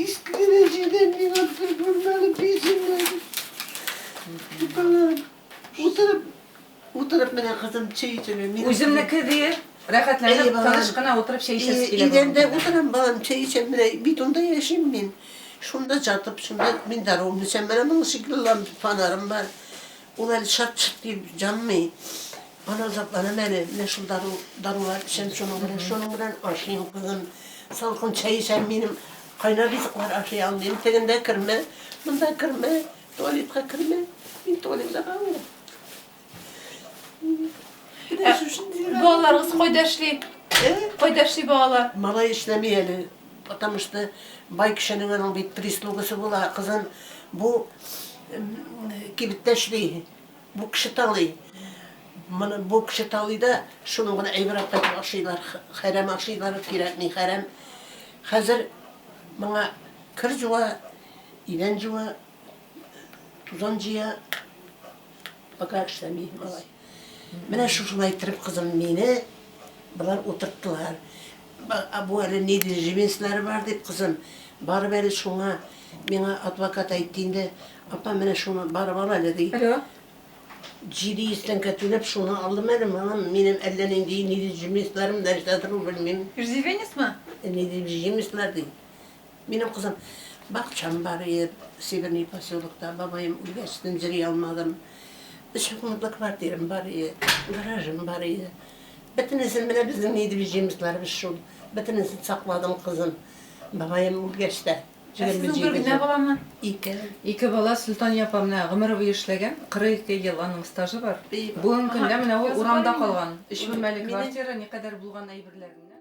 İskileci'den bir atır bunları peşimden. Balam. O taraf bana kızım çay içemiyor. Üzümneki diye rahatlanıp tanışkına oturup şey içesi geliyor. İleride oturan balam çay içemiyor. Bitunda yaşayayım ben. Şunda çatıp şunda bin dar olmuş. Sen bana şekilde fanarım var. Ulan şart çıt diye canmı. Bana zaplana ne şu darular. Sen şunun bilen aşıyım kızım. Salkın çay içen benim. Kaynar rizik var aşıya almayayım. Teginde kırma. Bunda kırma. Tuvalete kırma. Ben tuvalete kalmıyorum. Bağlarınız koydaşlı. Koydaşlı bağlar. Mala işlemeyeli. Потому что bay kişinin onun bir prislugası bula kızın bu kibitteşli. Bu kişi talı. Bu kişi talı da şunun bana ibret aşıylar, harem aşıyları kiretni harem. Hazır bana kırcıva, ilencıva, tuzancıya bakar işlemeyim malay. Bana şunu aytırıp kızım beni, bunlar oturttular. Bu öyle ne diyeceğimizler var deyip kızım, bari beni şuna, bana advokat ayttığında, apa bana şunu bari bana dedi. Alo. Ciri isten kötülep şunu aldım elim, benim ellerin değil ne diyeceğimizlerim de işte bilmem. Yüzüveniz mi? Ne diyeceğimizler değil. Benim kızım, bakacağım bari Severny Pasyoluk'ta, babayım üniversiteden ciri almadım. Çok mutluluk var derim bari, garajım bari. Bütünüzün bile bizim ne diyeceğimizler bir şu. Bütünüzün sakladım kızım. Babayım geçti. Sizin bir ne balamın? İki bala Sultan yapamına ömür boyu işlegen, 42 yıl onun stajı var. Bugün günde mine o uramda kalgan. 3 bölmeli kvartira ne kadar bulgan aybirlerinde.